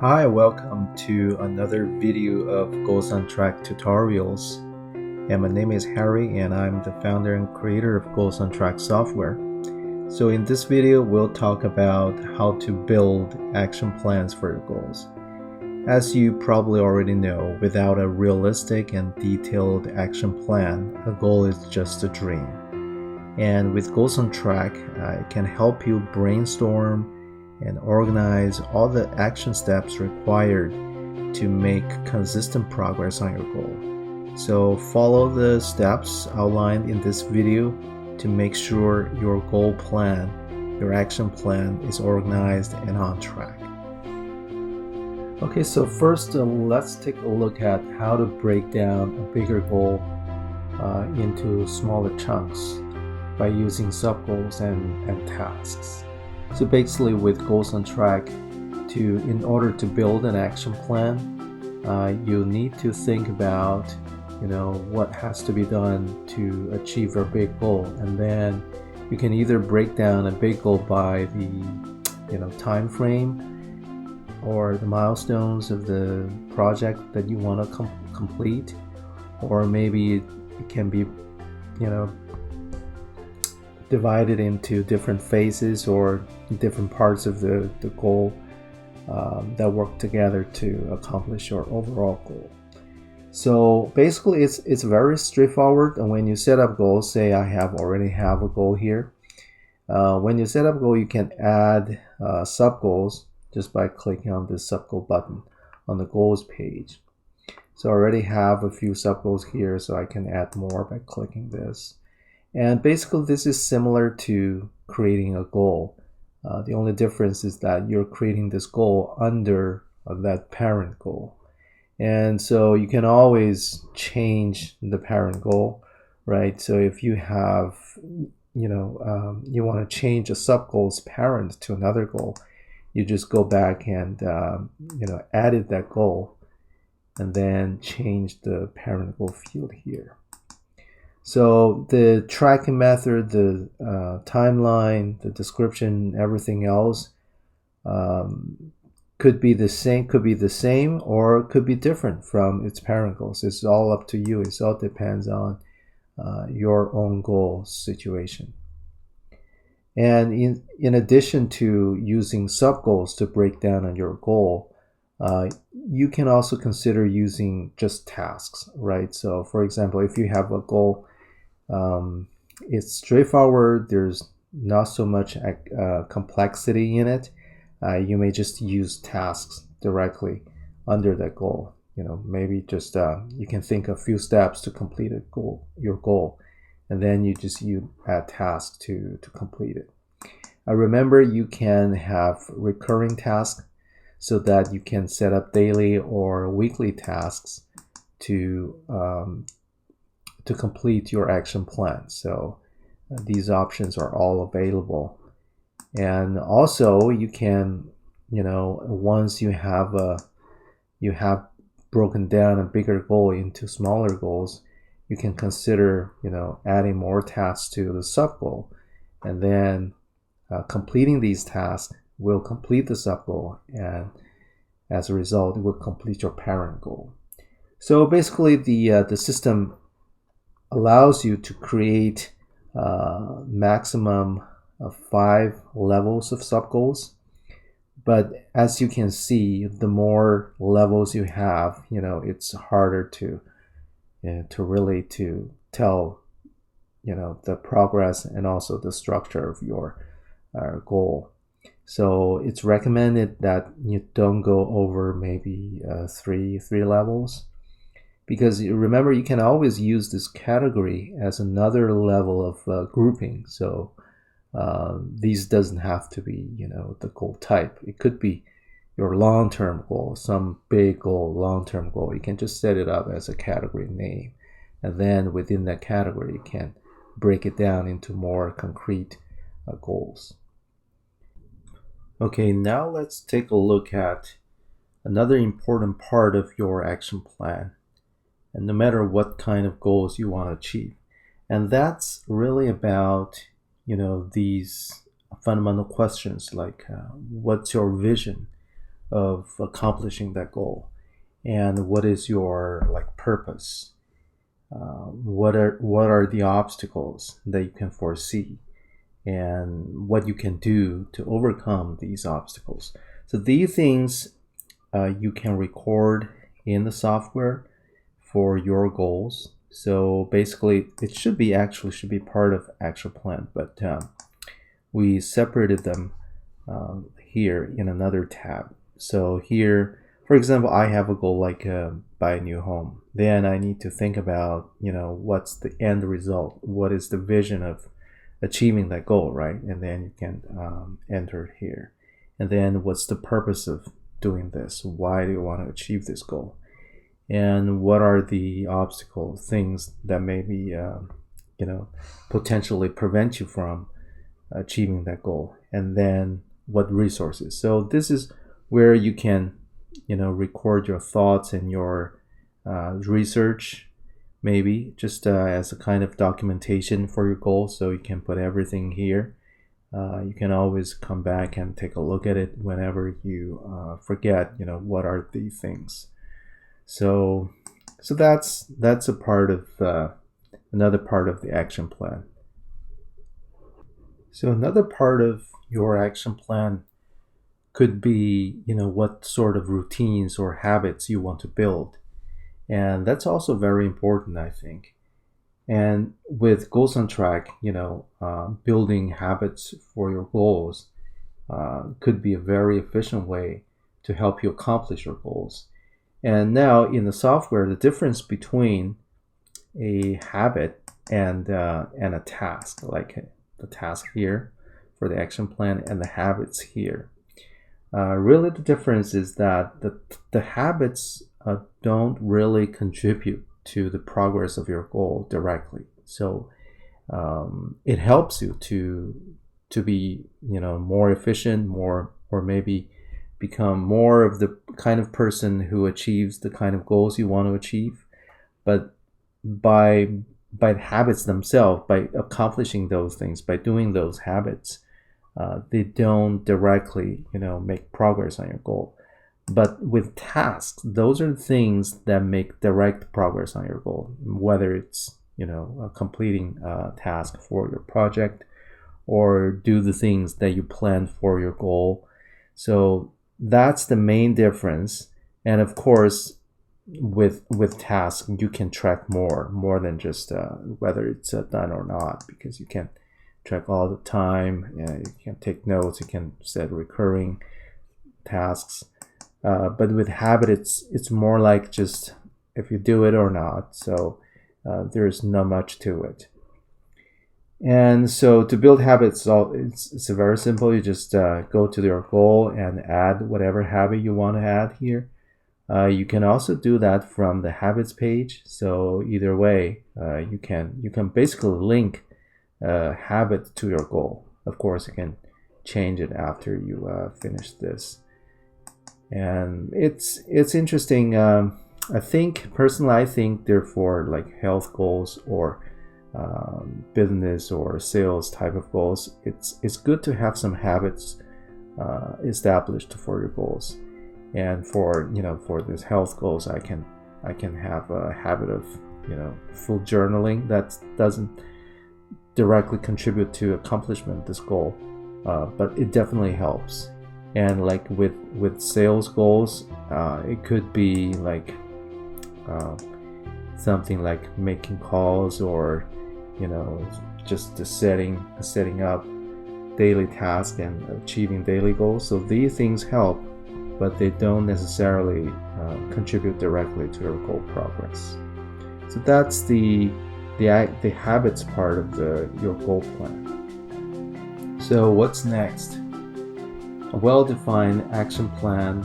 Hi, welcome to another video of Goals on Track tutorials. And my name is Harry and I'm the founder and creator of Goals on Track software. So in this video, we'll talk about how to build action plans for your goals. As you probably already know, without a realistic and detailed action plan, a goal is just a dream. And with Goals on Track, it can help you brainstorm and organize all the action steps required to make consistent progress on your goal. So follow the steps outlined in this video to make sure your goal plan, your action plan is organized and on track. Okay, so first let's take a look at how to break down a bigger goal into smaller chunks by using subgoals and tasks. So basically with Goals on Track, in order to build an action plan, you need to think about what has to be done to achieve your big goal, and then you can either break down a big goal by the time frame or the milestones of the project that you want to complete, or maybe it can be divided into different phases or different parts of the goal that work together to accomplish your overall goal. So basically it's very straightforward. And when you set up goals, say I already have a goal here, when you set up a goal, you can add sub-goals just by clicking on this sub-goal button on the goals page. So I already have a few sub-goals here, so I can add more by clicking this. And basically this is similar to creating a goal. The only difference is that you're creating this goal under that parent goal. And so you can always change the parent goal, right? So if you have, you want to change a sub-goal's parent to another goal, you just go back and, edit that goal and then change the parent goal field here. So the tracking method, the timeline, the description, everything else could be the same or could be different from its parent goals. It's all up to you. It all depends on your own goal situation. And in addition to using sub-goals to break down on your goal, you can also consider using just tasks, right? So for example, if you have a goal, it's straightforward, there's not so much complexity in it, you may just use tasks directly under that goal. Maybe just you can think of a few steps to complete your goal, and then you add tasks to complete it. Remember, you can have recurring tasks so that you can set up daily or weekly tasks to complete your action plan. So these options are all available. And also you can, once you have broken down a bigger goal into smaller goals, you can consider, adding more tasks to the sub goal, and then completing these tasks will complete the sub goal, and as a result, it will complete your parent goal. So basically the system allows you to create maximum of 5 levels of sub-goals. But as you can see, the more levels you have, it's harder to really tell, the progress and also the structure of your goal. So it's recommended that you don't go over maybe three levels. Because remember, you can always use this category as another level of grouping. So these doesn't have to be, the goal type. It could be your long-term goal, some big goal, long-term goal. You can just set it up as a category name. And then within that category, you can break it down into more concrete goals. Okay, now let's take a look at another important part of your action plan. And no matter what kind of goals you want to achieve. And that's really about, these fundamental questions like what's your vision? of accomplishing that goal, and what is your like purpose. What are the obstacles that you can foresee, and what you can do to overcome these obstacles. So these things you can record in the software for your goals. So basically, it should be part of action plan, but we separated them here in another tab. So here, for example, I have a goal like buy a new home. Then I need to think about, what's the end result? What is the vision of achieving that goal, right? And then you can enter it here. And then what's the purpose of doing this? Why do you want to achieve this goal? And what are the obstacle things that maybe potentially prevent you from achieving that goal? And then what resources? So this is where you can record your thoughts and your research, maybe just as a kind of documentation for your goal. So you can put everything here. You can always come back and take a look at it whenever you forget what are these things. So that's a part of another part of the action plan. So another part of your action plan could be what sort of routines or habits you want to build, and that's also very important, I think. And with Goals on Track, building habits for your goals could be a very efficient way to help you accomplish your goals. And now in the software, the difference between a habit and a task, like the task here for the action plan and the habits here, really the difference is that the habits don't really contribute to the progress of your goal directly. So it helps you to be more efficient, or maybe become more of the kind of person who achieves the kind of goals you want to achieve. But by the habits themselves, by accomplishing those things, by doing those habits, they don't directly make progress on your goal. But with tasks, those are things that make direct progress on your goal, whether it's completing a task for your project, or do the things that you planned for your goal. So that's the main difference. And of course, with tasks, you can track more than just whether it's done or not, because you can track all the time. You can take notes. You can set recurring tasks. But with habit, it's more like just if you do it or not. So there's not much to it. And so to build habits, it's very simple. You just go to your goal and add whatever habit you want to add here. You can also do that from the habits page. So either way, you can basically link a habit to your goal. Of course, you can change it after you finish this. And it's interesting. I think they're for like health goals or business or sales type of goals. It's good to have some habits established for your goals. And for these health goals, I can have a habit of full journaling that doesn't directly contribute to accomplishment of this goal, but it definitely helps. And like with sales goals, it could be like something like making calls, or just setting up daily tasks and achieving daily goals. So these things help, but they don't necessarily contribute directly to your goal progress. So that's the habits part of your goal plan. So what's next? A well-defined action plan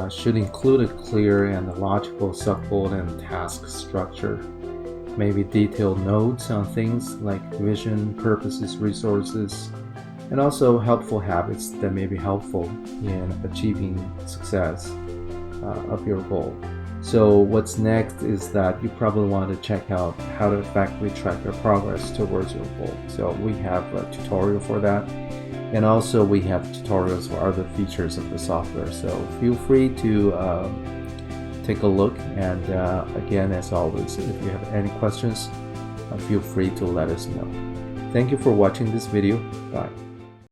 should include a clear and logical subgoal and task structure, maybe detailed notes on things like vision, purposes, resources, and also helpful habits that may be helpful in achieving success of your goal. So what's next is that you probably want to check out how to effectively track your progress towards your goal. So we have a tutorial for that. And also we have tutorials for other features of the software, so feel free to take a look. And again, as always, if you have any questions, feel free to let us know. Thank you for watching this video. Bye.